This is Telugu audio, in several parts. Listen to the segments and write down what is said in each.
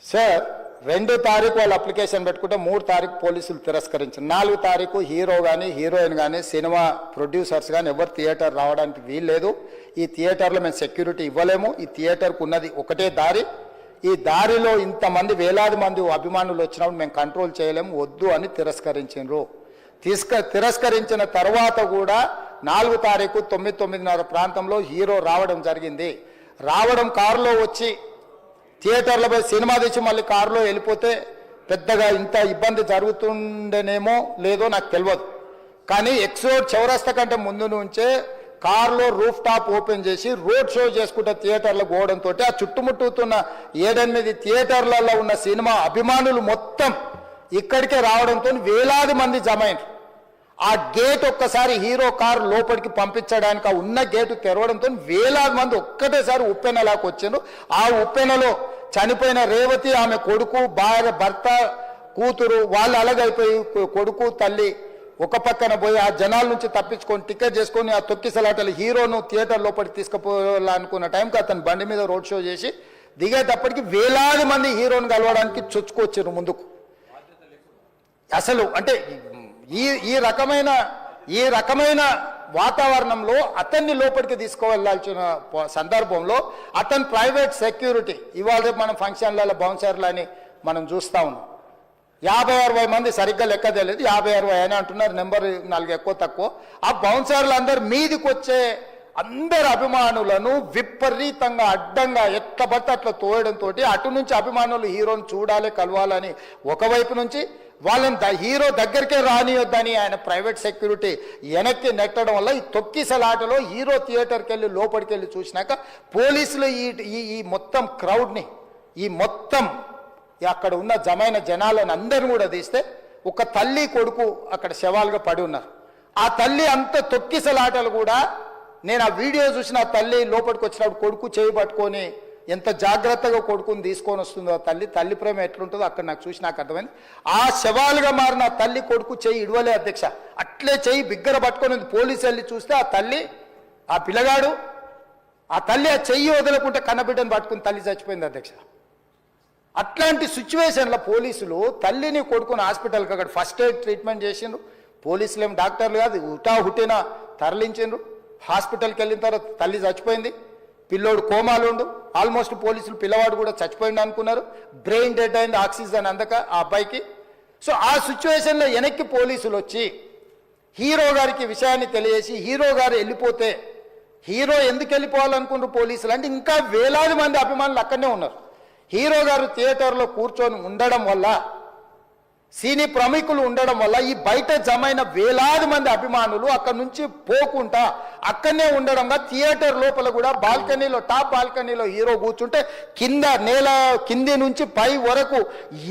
సార్ 2 తారీఖు వాళ్ళు అప్లికేషన్ పెట్టుకుంటే 3 తారీఖు పోలీసులు తిరస్కరించారు. 4 తారీఖు హీరో కానీ హీరోయిన్ కానీ సినిమా ప్రొడ్యూసర్స్ కానీ ఎవరు థియేటర్ రావడానికి వీల్లేదు. ఈ థియేటర్లో మేము సెక్యూరిటీ ఇవ్వలేము. ఈ థియేటర్కు ఉన్నది ఒకటే దారి. ఈ దారిలో ఇంతమంది వేలాది మంది అభిమానులు వచ్చినప్పుడు మేము కంట్రోల్ చేయలేము, వద్దు అని తిరస్కరించారు. తిరస్కరించిన తర్వాత కూడా 4 తారీఖు 9:30 ప్రాంతంలో హీరో రావడం జరిగింది. రావడం కారులో వచ్చి థియేటర్లో పోయి సినిమా తెచ్చి మళ్ళీ కారులో వెళ్ళిపోతే పెద్దగా ఇంత ఇబ్బంది జరుగుతుండేనేమో లేదో నాకు తెలియదు. కానీ ఎక్స్ రోడ్ చౌరస్తా కంటే ముందు నుంచే కారులో రూఫ్ టాప్ ఓపెన్ చేసి రోడ్ షో చేసుకుంటే థియేటర్లో పోవడంతో ఆ చుట్టుముట్టుతున్న 7-8 థియేటర్లలో ఉన్న సినిమా అభిమానులు మొత్తం ఇక్కడికే రావడంతో వేలాది మంది జమ అయ్యారు. ఆ గేట్ ఒక్కసారి హీరో కారు లోపలికి పంపించడానికి ఆ ఉన్న గేటు తెరవడంతో వేలాది మంది ఒక్కటేసారి ఉప్పెనలాకి వచ్చారు. ఆ ఉప్పెనలో చనిపోయిన రేవతి, ఆమె కొడుకు, భార్య, భర్త, కూతురు వాళ్ళు అలాగైపోయి కొడుకు తల్లి ఒక పక్కన పోయి ఆ జనాల నుంచి తప్పించుకొని టికెట్ చేసుకొని ఆ తొక్కిసలాటలు హీరోను థియేటర్ లోపలికి తీసుకుపోవాలనుకున్న టైంకి అతను బండి మీద రోడ్ షో చేసి దిగేటప్పటికి వేలాది మంది హీరోను కలవడానికి చొచ్చుకొచ్చారు ముందుకు. అసలు అంటే ఈ రకమైన వాతావరణంలో అతన్ని లోపలికి తీసుకువెళ్ళాల్సిన సందర్భంలో అతను ప్రైవేట్ సెక్యూరిటీ ఇవాళ మనం ఫంక్షన్లలో బౌన్సర్లు అని మనం చూస్తూ ఉన్నాం. 50-60 మంది సరిగ్గా లెక్క తెలియదు, 50-60 అని అంటున్నారు, నెంబర్ 4 ఎక్కువ తక్కువ. ఆ బౌన్సర్లు అందరు మీదికి వచ్చే అందరు అభిమానులను విపరీతంగా అడ్డంగా ఎట్ల పడితే అట్లా తోయడంతో అటు నుంచి అభిమానులు హీరోని చూడాలి, కలవాలని ఒకవైపు నుంచి వాళ్ళని హీరో దగ్గరికే రానియొద్దని ఆయన ప్రైవేట్ సెక్యూరిటీ వెనక్కి నెట్టడం వల్ల ఈ తొక్కిసలాటలో హీరో థియేటర్కి వెళ్ళి లోపలికి వెళ్ళి చూసినాక పోలీసులు ఈ మొత్తం క్రౌడ్ని ఈ మొత్తం అక్కడ ఉన్న జమైన జనాలను అందరిని కూడా తీస్తే ఒక తల్లి కొడుకు అక్కడ శవాలుగా పడి ఉన్నారు. ఆ తల్లి అంత తొక్కిసలాటలు కూడా నేను ఆ వీడియో చూసిన ఆ తల్లి లోపలికి వచ్చినప్పుడు కొడుకు చేయి పట్టుకొని ఎంత జాగ్రత్తగా కొడుకుని తీసుకొని వస్తుందో తల్లి ప్రేమ ఎట్లుంటుందో అక్కడ నాకు చూసి నాకు అర్థమైంది. ఆ శవాలుగా మారిన తల్లి కొడుకు చెయ్యి ఇడవలే అధ్యక్ష, అట్లే చెయ్యి బిగ్గర పట్టుకొని పోలీసు వెళ్ళి చూస్తే ఆ తల్లి ఆ పిల్లగాడు ఆ తల్లి ఆ చెయ్యి వదలకుంటే కన్నబిడ్డను పట్టుకుని తల్లి చచ్చిపోయింది అధ్యక్ష. అట్లాంటి సిచ్యువేషన్లో పోలీసులు తల్లిని కొడుకుని హాస్పిటల్కి అక్కడ ఫస్ట్ ఎయిడ్ ట్రీట్మెంట్ చేసిండ్రు. పోలీసులు ఏం డాక్టర్లు కాదు, హుటాహుటిన తరలించిండ్రు. హాస్పిటల్కి వెళ్ళిన తర్వాత తల్లి చచ్చిపోయింది, పిల్లోడు కోమాలు ఉండు. ఆల్మోస్ట్ పోలీసులు పిల్లవాడు కూడా చచ్చిపోయింది అనుకున్నారు. బ్రెయిన్ డెడ్ అయింది, ఆక్సిజన్ అందక ఆ అబ్బాయికి. సో ఆ సిచ్యువేషన్లో వెనక్కి పోలీసులు వచ్చి హీరో గారికి విషయాన్ని తెలియజేసి హీరో గారు వెళ్ళిపోతే హీరో ఎందుకు వెళ్ళిపోవాలనుకున్నారు పోలీసులు అంటే ఇంకా వేలాది మంది అభిమానులు అక్కడనే ఉన్నారు. హీరో గారు థియేటర్లో కూర్చొని ఉండడం వల్ల సినీ ప్రముఖులు ఉండడం వల్ల ఈ బయట జమైన వేలాది మంది అభిమానులు అక్కడి నుంచి పోకుండా అక్కడనే ఉండడంగా థియేటర్ లోపల కూడా బాల్కనీలో టాప్ బాల్కనీలో హీరో కూర్చుంటే కింద నేల కింది నుంచి పై వరకు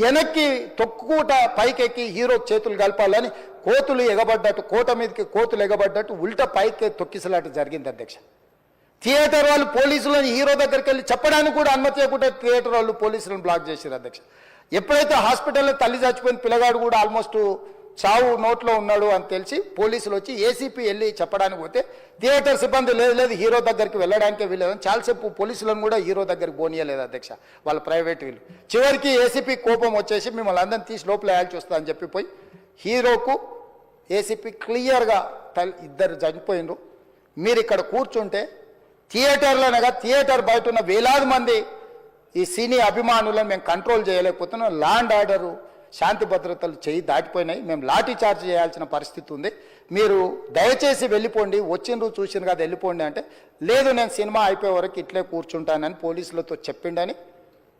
వెనక్కి తొక్కుట పైకెక్కి హీరో చేతులు కలపాలని కోతులు ఎగబడ్డట్టు కోట మీదకి కోతులు ఎగబడ్డట్టు ఉల్టా పైకి తొక్కిసలాట జరిగింది అధ్యక్ష. థియేటర్ వాళ్ళు పోలీసులను హీరో దగ్గరికి వెళ్ళి చెప్పడానికి కూడా అనుమతి ఇవ్వకుండా థియేటర్ వాళ్ళు పోలీసులను బ్లాక్ చేశారు అధ్యక్ష. ఎప్పుడైతే హాస్పిటల్లో తల్లి చచ్చిపోయిన పిల్లగాడు కూడా ఆల్మోస్ట్ చావు నోట్లో ఉన్నాడు అని తెలిసి పోలీసులు వచ్చి ఏసీపీ వెళ్ళి చెప్పడానికి పోతే థియేటర్ సిబ్బంది లేదు హీరో దగ్గరికి వెళ్ళడానికే వీళ్ళదని చాలాసేపు పోలీసులను కూడా హీరో దగ్గరికి పోనీయలేదు అధ్యక్ష వాళ్ళ ప్రైవేట్ వీళ్ళు. చివరికి ఏసీపీ కోపం వచ్చేసి మిమ్మల్ని అందరిని తీసి లోపల వేయాల్సి వస్తుందని చెప్పిపోయి హీరోకు ఏసీపీ క్లియర్గా ఇద్దరు చనిపోయినరు, మీరు ఇక్కడ కూర్చుంటే థియేటర్లోనగా థియేటర్ బయట ఉన్న వేలాది మంది ఈ సినీ అభిమానులను మేము కంట్రోల్ చేయలేకపోతున్నాం, ల్యాండ్ ఆర్డరు శాంతి భద్రతలు చేయి దాటిపోయినాయి, మేము లాఠీ చార్జ్ చేయాల్సిన పరిస్థితి ఉంది, మీరు దయచేసి వెళ్ళిపోండి, వచ్చిండ్రు చూసిండ్రు కదా వెళ్ళిపోండి అంటే లేదు నేను సినిమా అయిపోయే వరకు ఇట్లే కూర్చుంటానని పోలీసులతో చెప్పిండని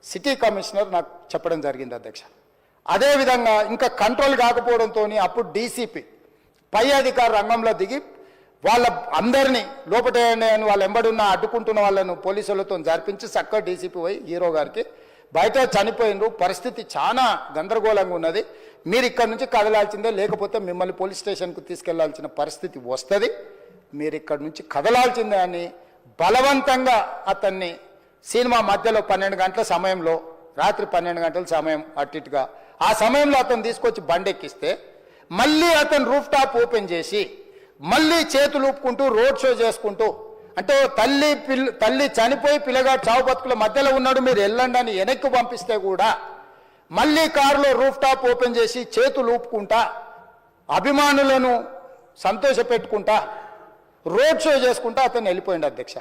సిటీ కమిషనర్ నాకు చెప్పడం జరిగింది అధ్యక్ష. అదేవిధంగా ఇంకా కంట్రోల్ కాకపోవడంతో అప్పుడు డీసీపీ పై అధికారి రంగంలో దిగి వాళ్ళ అందరినీ లోపల వాళ్ళ ఎంబడున్న అడ్డుకుంటున్న వాళ్ళను పోలీసులతో జరిపించి చక్కగా డీసీపీ పోయి హీరో గారికి బయట చనిపోయినరు, పరిస్థితి చాలా గందరగోళంగా ఉన్నది, మీరు ఇక్కడి నుంచి కదలాల్సిందే లేకపోతే మిమ్మల్ని పోలీస్ స్టేషన్కు తీసుకెళ్లాల్సిన పరిస్థితి వస్తుంది, మీరు ఇక్కడి నుంచి కదలాల్సిందే అని బలవంతంగా అతన్ని సినిమా మధ్యలో 12 గంటల సమయంలో రాత్రి 12 గంటల సమయం అట్టిగా ఆ సమయంలో అతను తీసుకొచ్చి బండెక్కిస్తే మళ్ళీ అతను రూఫ్ టాప్ ఓపెన్ చేసి మళ్ళీ చేతులు ఊపుకుంటూ రోడ్ షో చేసుకుంటూ అంటే తల్లి చనిపోయి పిల్లగాడు చావు బతుకుల మధ్యలో ఉన్నాడు, మీరు వెళ్ళండి అని వెనక్కి పంపిస్తే కూడా మళ్ళీ కారులో రూఫ్ టాప్ ఓపెన్ చేసి చేతులు ఊపుకుంటా అభిమానులను సంతోషపెట్టుకుంటా రోడ్ షో చేసుకుంటా అతను వెళ్ళిపోయింది అధ్యక్ష.